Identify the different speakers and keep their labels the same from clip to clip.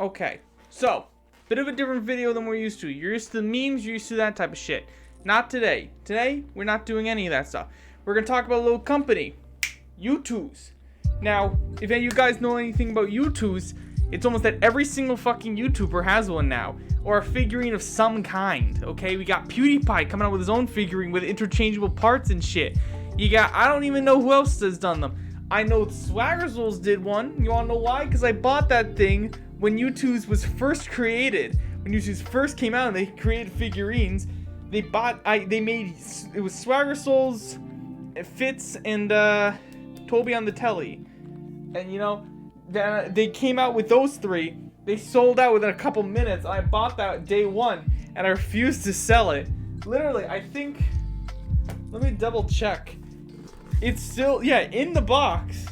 Speaker 1: Okay, so, bit of a different video than we're used to. You're used to the memes, you're used to that type of shit. Not today. Today, we're not doing any of that stuff. We're gonna talk about a little company, Youtooz. Now, if any of you guys know anything about Youtooz, it's almost that every single fucking YouTuber has one now. Or a figurine of some kind, okay? We got PewDiePie coming out with his own figurine with interchangeable parts and shit. You got, I don't even know who else has done them. I know Swaggerzoles did one. You wanna know why? Because I bought that thing when Youtooz was first created. When Youtooz first came out and they created figurines, they made, it was Swaggerzoles, Fitz, and Toby on the Telly. And you know, then they came out with those three. They sold out within a couple minutes. I bought that day one and I refused to sell it. Literally, I think, let me double check. It's still, yeah, in the box.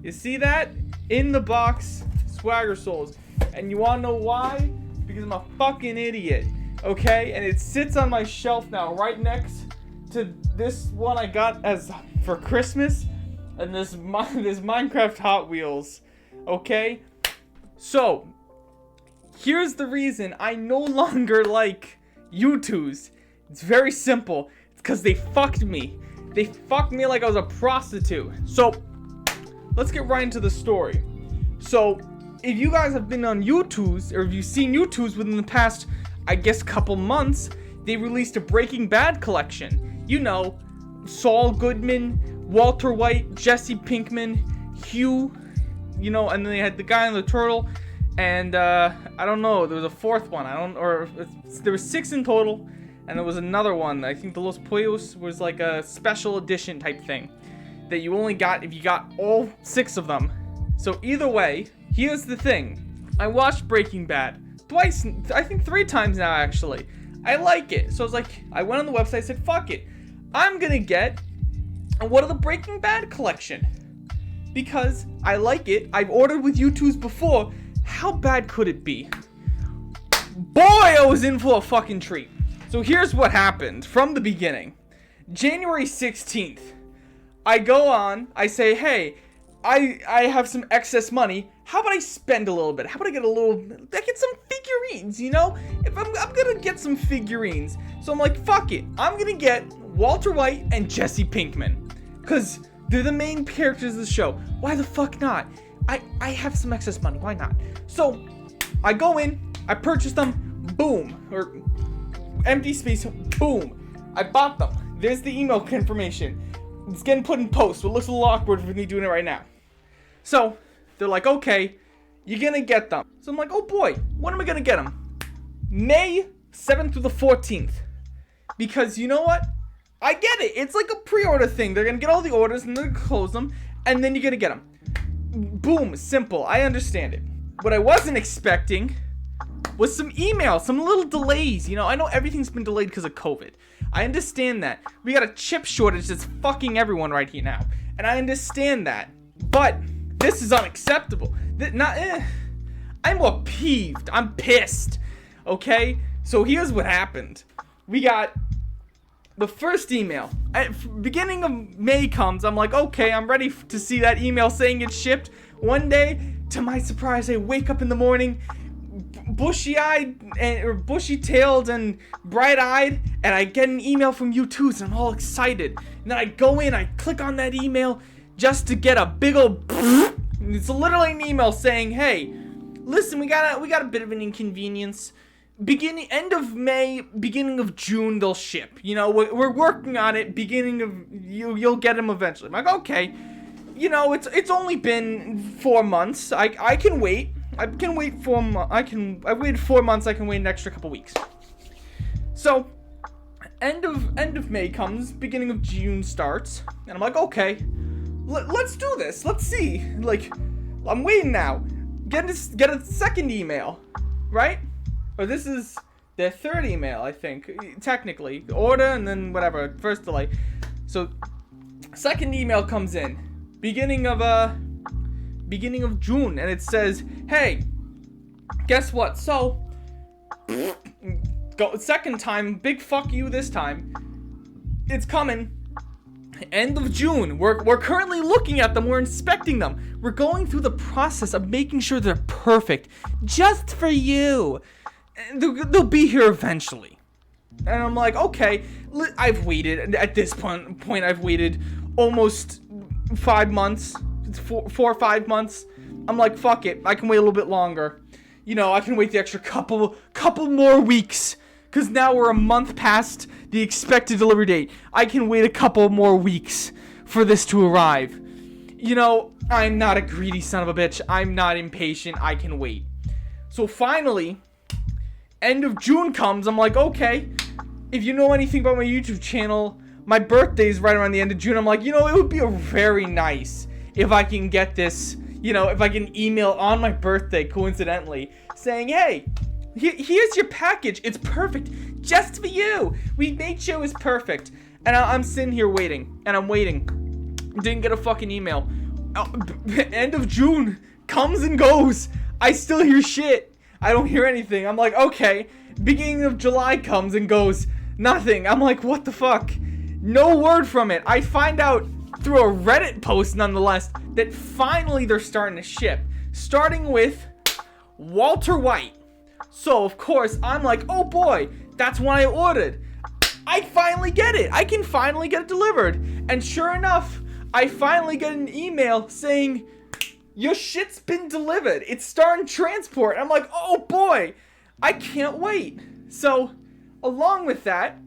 Speaker 1: You see that? In the box, Swaggerzoles. And you wanna know why? Because I'm a fucking idiot, okay? And it sits on my shelf now, right next to this one I got as for Christmas, and this Minecraft Hot Wheels, okay? So, here's the reason I no longer like Youtooz. It's very simple. It's because they fucked me. They fucked me like I was a prostitute. So, let's get right into the story. So, if you guys have been on Youtooz, or if you've seen Youtooz within the past, I guess, couple months, they released a Breaking Bad collection. You know, Saul Goodman, Walter White, Jesse Pinkman, Hugh, you know, and then they had the guy on the turtle, and I don't know, there was a fourth one, there was 6 in total, and there was another one, I think the Los Pollos was like a special edition type thing, that you only got if you got all 6 of them. So either way, here's the thing. I watched Breaking Bad twice, I think 3 times now actually. I like it. So I was like, I went on the website, said, fuck it. I'm gonna get one of the Breaking Bad collection. Because I like it. I've ordered with Youtooz before. How bad could it be? Boy, I was in for a fucking treat. So here's what happened from the beginning. January 16th. I go on, I say, hey, I have some excess money. How about I spend a little bit? How about I get some figurines, you know? If I'm gonna get some figurines. So I'm like, fuck it. I'm gonna get Walter White and Jesse Pinkman. Because they're the main characters of the show. Why the fuck not? I have some excess money. Why not? So I go in, I purchase them, boom. Or empty space, boom. I bought them. There's the email confirmation. It's getting put in post, so it looks a little awkward for me doing it right now. So, they're like, okay, you're gonna get them. So I'm like, oh boy, when am I gonna get them? May 7th through the 14th. Because you know what? I get it. It's like a pre-order thing. They're gonna get all the orders and they're gonna close them, and then you're gonna get them. Boom, simple. I understand it. What I wasn't expecting was some email, some little delays. You know, I know everything's been delayed because of COVID. I understand that. We got a chip shortage that's fucking everyone right here now. And I understand that. But this is unacceptable. I'm more peeved. I'm pissed. Okay? So here's what happened. We got the first email. At beginning of May comes. I'm like, okay, I'm ready to see that email saying it's shipped. One day, to my surprise, I wake up in the morning bushy-eyed or bushy-tailed and bright-eyed, and I get an email from Youtooz and I'm all excited. And then I go in, I click on that email just to get a big old it's literally an email saying, hey, listen, we got a bit of an inconvenience. End of May, beginning of June, they'll ship. You know, we're working on it. Beginning of you'll get them eventually. I'm like, okay, you know, it's only been 4 months. I can wait. I can wait 4 months. I've waited 4 months. I can wait an extra couple weeks. So, end of May comes, beginning of June starts, and I'm like, okay, let's do this. Let's see. Like, I'm waiting now. Get a second email, right? Or this is their third email, I think. Technically, order and then whatever. First delay. So, second email comes in, beginning of June, and it says, hey, guess what? So, second time, big fuck you this time. It's coming. End of June. We're currently looking at them. We're inspecting them. We're going through the process of making sure they're perfect, just for you. And they'll be here eventually. And I'm like, okay, I've waited. At this point, I've waited almost 5 months, 4 or 5 months. I'm like, fuck it. I can wait a little bit longer. You know, I can wait the extra couple more weeks. Because now we're a month past the expected delivery date. I can wait a couple more weeks for this to arrive. You know, I'm not a greedy son of a bitch. I'm not impatient. I can wait. So finally, end of June comes. I'm like, okay, if you know anything about my YouTube channel, my birthday is right around the end of June. I'm like, you know, it would be very nice if I can get this, you know, if I can email on my birthday, coincidentally, saying, hey, here's your package. It's perfect. Just for you. We made sure it was perfect. And I'm sitting here waiting. And I'm waiting. Didn't get a fucking email. End of June comes and goes. I still hear shit. I don't hear anything. I'm like, okay. Beginning of July comes and goes. Nothing. I'm like, what the fuck? No word from it. I find out through a Reddit post, nonetheless, that finally they're starting to ship. Starting with Walter White. So, of course, I'm like, oh boy, that's what I ordered. I finally get it. I can finally get it delivered. And sure enough, I finally get an email saying, your shit's been delivered. It's starting transport. I'm like, oh boy, I can't wait. So, along with that,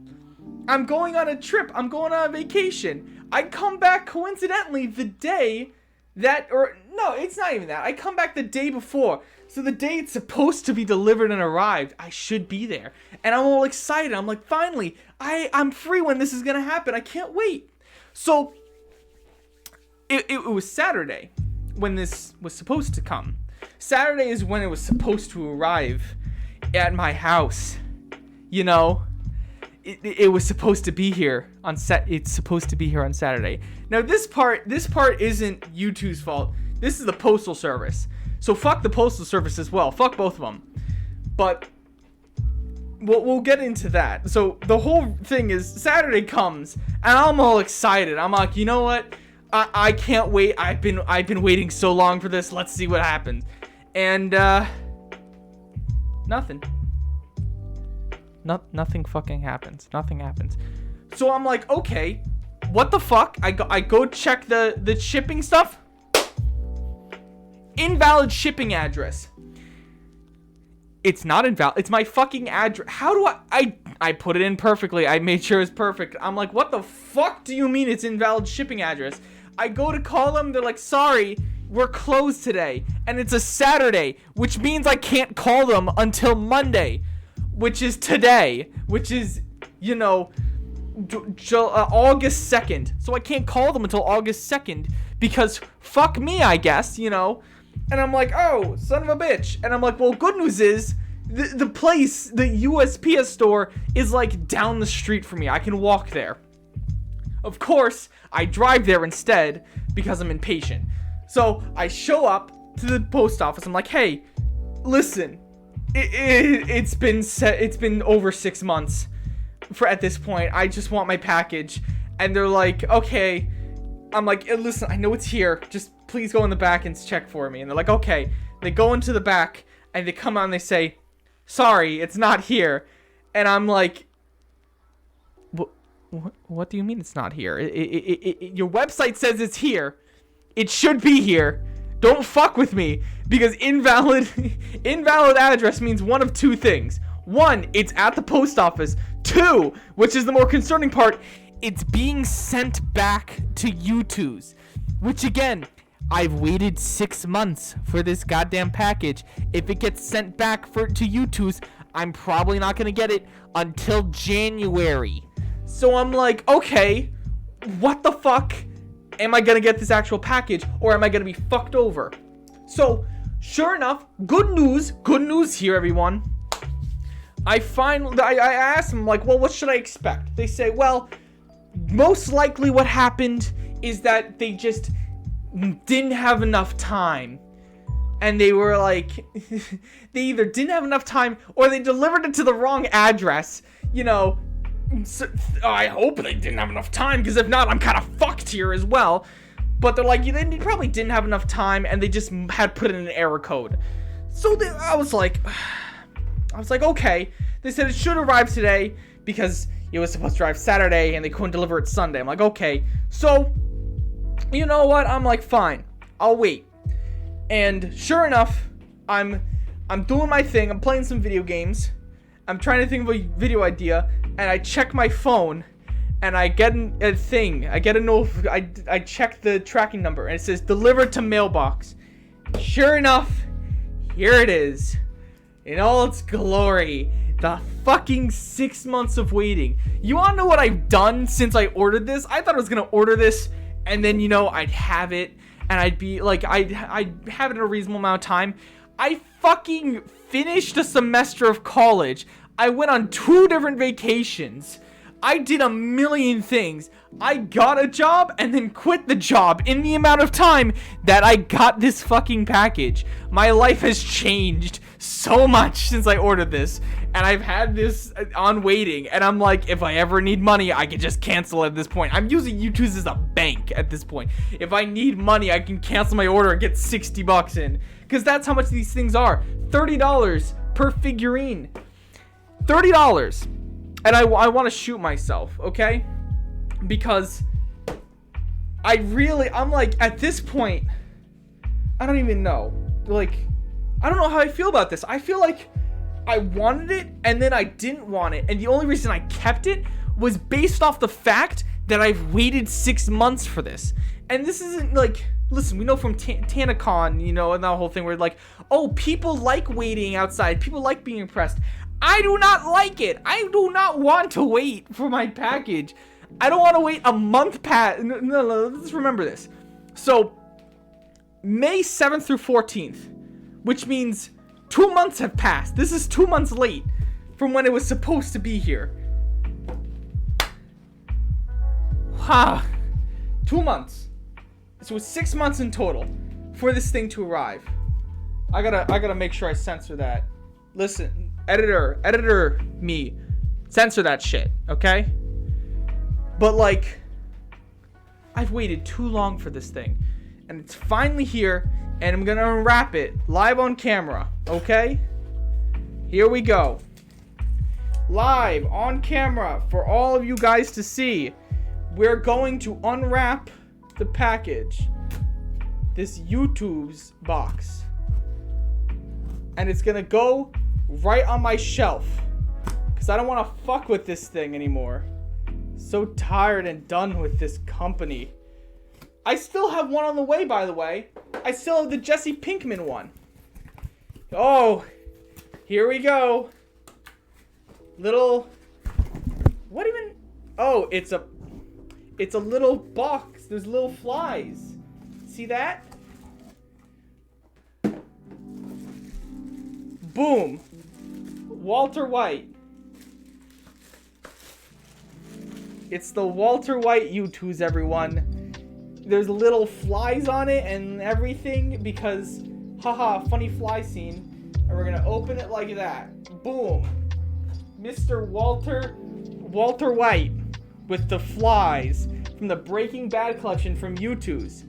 Speaker 1: I'm going on a trip. I'm going on a vacation. I come back coincidentally the day that, or no, it's not even that. I come back the day before. So the day it's supposed to be delivered and arrived, I should be there. And I'm all excited. I'm like, finally, I'm free when this is going to happen. I can't wait. So it was Saturday when this was supposed to come. Saturday is when it was supposed to arrive at my house. You know, it was supposed to be here on it's supposed to be here on Saturday. Now this part isn't Youtooz fault. This is the Postal Service. So fuck the Postal Service as well. Fuck both of them. But we'll get into that. So the whole thing is Saturday comes and I'm all excited. I'm like, you know what? I can't wait. I've been waiting so long for this. Let's see what happens. And nothing. Nothing fucking happens. Nothing happens. So I'm like, okay, what the fuck? I go check the shipping stuff. Invalid shipping address. It's not invalid. It's my fucking address. How do I put it in perfectly. I made sure it's perfect. I'm like, what the fuck do you mean it's invalid shipping address? I go to call them. They're like, sorry, we're closed today. And it's a Saturday, which means I can't call them until Monday, which is today, which is, you know, August 2nd. So I can't call them until August 2nd because fuck me, I guess, you know. And I'm like, oh, son of a bitch. And I'm like, well, good news is the place, the USPS store is like down the street from me. I can walk there. Of course, I drive there instead because I'm impatient. So I show up to the post office. I'm like, hey, listen, it's been over 6 months at this point. I just want my package. And they're like, okay. I'm like, listen, I know it's here. Just please go in the back and check for me. And they're like, okay. They go into the back and they come out and they say, sorry, it's not here. And I'm like, what do you mean it's not here? Your website says it's here. It should be here. Don't fuck with me, because invalid address means one of two things. One, it's at the post office. Two, which is the more concerning part, it's being sent back to Youtooz. Which again, I've waited 6 months for this goddamn package. If it gets sent back to Youtooz, I'm probably not gonna get it until January. So I'm like, okay, what the fuck? Am I gonna get this actual package, or am I gonna be fucked over? So, sure enough, good news here, everyone. I asked them, like, well, what should I expect? They say, well, most likely what happened is that they just didn't have enough time. And they were like, they either didn't have enough time or they delivered it to the wrong address. You know, So, I hope they didn't have enough time, because if not, I'm kind of fucked here as well. But they're like, they probably didn't have enough time, and they just had put in an error code. So I was like, okay. They said it should arrive today because it was supposed to arrive Saturday, and they couldn't deliver it Sunday. I'm like, okay. So, you know what? I'm like, fine. I'll wait. And sure enough, I'm doing my thing. I'm playing some video games. I'm trying to think of a video idea, and I check my phone, and I get a thing. I get I check the tracking number, and it says delivered to mailbox. Sure enough, here it is, in all its glory. The fucking 6 months of waiting. You wanna know what I've done since I ordered this? I thought I was gonna order this, and then, you know, I'd have it, and I'd be like, I'd have it in a reasonable amount of time. I fucking finished a semester of college. I went on 2 different vacations. I did a million things. I got a job and then quit the job in the amount of time that I got this fucking package. My life has changed so much since I ordered this, and I've had this on waiting, and I'm like, if I ever need money, I can just cancel at this point. I'm using Youtooz as a bank at this point. If I need money, I can cancel my order and get $60 in, because that's how much these things are. $30 per figurine. $30. And I want to shoot myself, okay? Because I'm like, at this point, I don't even know. Like, I don't know how I feel about this. I feel like I wanted it, and then I didn't want it. And the only reason I kept it was based off the fact that I've waited 6 months for this. And this isn't like, listen, we know from TanaCon, you know, and that whole thing where like, oh, people like waiting outside. People like being impressed. I do not like it. I do not want to wait for my package. I don't want to wait a month past. No, let's remember this. So, May 7th through 14th, which means 2 months have passed. This is 2 months late from when it was supposed to be here. Ha! 2 months. So it's 6 months in total for this thing to arrive. I gotta make sure I censor that. Listen. Editor me, censor that shit, okay? But like, I've waited too long for this thing, and it's finally here, and I'm gonna unwrap it live on camera, okay? Here we go. Live on camera for all of you guys to see. We're going to unwrap the package, this Youtooz box, and it's gonna go right on my shelf, because I don't want to fuck with this thing anymore. So tired and done with this company. I still have one on the way, by the way. I still have the Jesse Pinkman one. Oh, here we go. Little, what even? Oh, it's a little box. There's little flies. See that? Boom. Walter White. It's the Walter White Youtooz, everyone. There's little flies on it and everything because, haha, funny fly scene. And we're gonna open it like that. Boom. Mr. Walter White with the flies from the Breaking Bad collection from Youtooz.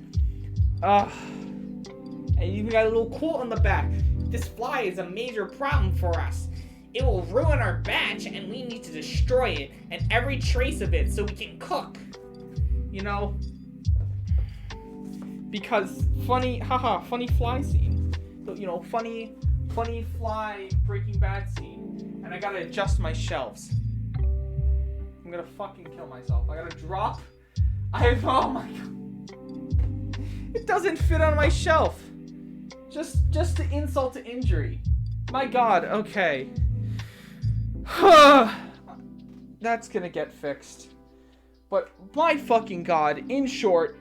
Speaker 1: And you even got a little quote on the back. This fly is a major problem for us. It will ruin our batch, and we need to destroy it and every trace of it so we can cook. You know? Because funny fly scene. You know, funny fly Breaking Bad scene. And I gotta adjust my shelves. I'm gonna fucking kill myself. I gotta drop. Oh my god. It doesn't fit on my shelf. Just the insult to injury. My god, okay. That's gonna get fixed. But my fucking god, in short,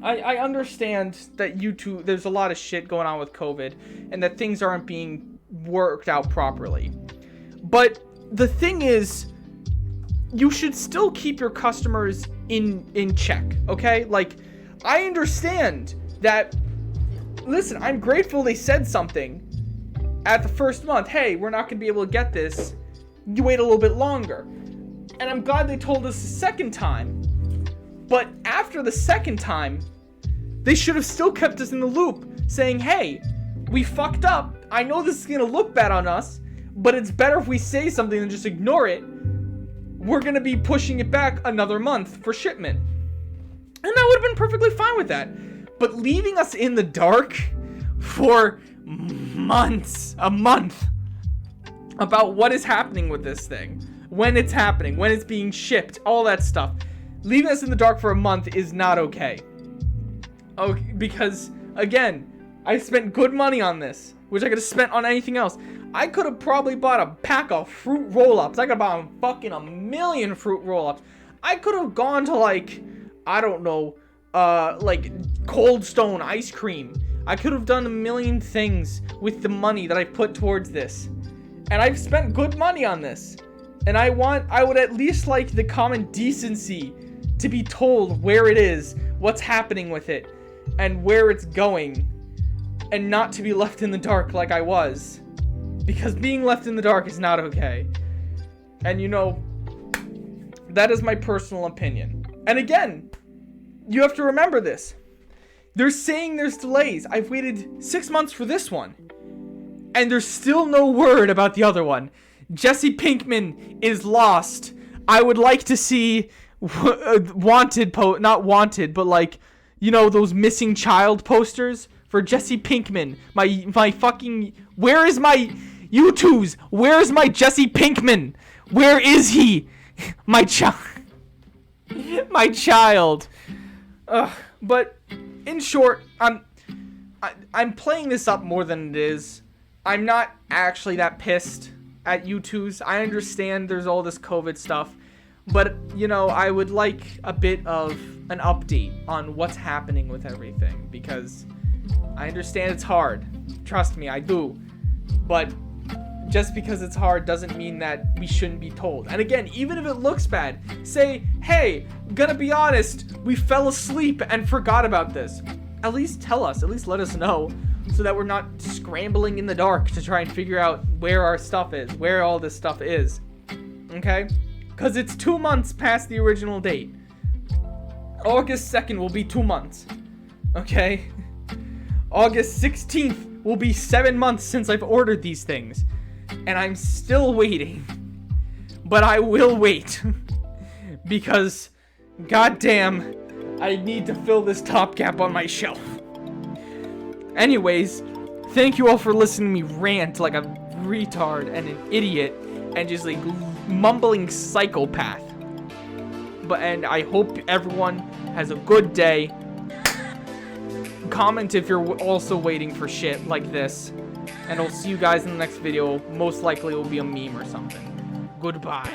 Speaker 1: I understand that Youtooz, there's a lot of shit going on with COVID, and that things aren't being worked out properly. But the thing is, you should still keep your customers in check, okay? Like, I understand that. Listen, I'm grateful they said something at the first month. Hey, we're not going to be able to get this. You wait a little bit longer. And I'm glad they told us the second time. But after the second time, they should have still kept us in the loop, saying, hey, we fucked up. I know this is going to look bad on us, but it's better if we say something than just ignore it. We're going to be pushing it back another month for shipment. And I would have been perfectly fine with that. But leaving us in the dark for months, a month, about what is happening with this thing, when it's happening, when it's being shipped, all that stuff. Leaving us in the dark for a month is not okay. Okay, because, again, I spent good money on this, which I could have spent on anything else. I could have probably bought a pack of fruit roll-ups. I could have bought fucking a million fruit roll-ups. I could have gone to, like, I don't know, like, Cold Stone ice cream. I could have done a million things with the money that I put towards this. And I've spent good money on this. And I would at least like the common decency to be told where it is, what's happening with it, and where it's going. And not to be left in the dark like I was. Because being left in the dark is not okay. And you know, that is my personal opinion. And again, you have to remember this. They're saying there's delays. I've waited 6 months for this one. And there's still no word about the other one. Jesse Pinkman is lost. I would like to see not wanted, but like, you know, those missing child posters for Jesse Pinkman. My fucking, where is my Youtooz? Where is my Jesse Pinkman? Where is he? My child. My child. But in short, I'm playing this up more than it is. I'm not actually that pissed at Youtooz. I understand there's all this COVID stuff, but you know, I would like a bit of an update on what's happening with everything, because I understand it's hard. Trust me, I do. But just because it's hard doesn't mean that we shouldn't be told. And again, even if it looks bad, say, hey, gonna be honest, we fell asleep and forgot about this. At least tell us, at least let us know, so that we're not scrambling in the dark to try and figure out where our stuff is, where all this stuff is. Okay? Because it's 2 months past the original date. August 2nd will be 2 months. Okay? August 16th will be 7 months since I've ordered these things. And I'm still waiting. But I will wait. Because, goddamn, I need to fill this top gap on my shelf. Anyways, thank you all for listening to me rant like a retard and an idiot and just like mumbling psychopath. And I hope everyone has a good day. Comment if you're also waiting for shit like this. And I'll see you guys in the next video. Most likely it will be a meme or something. Goodbye.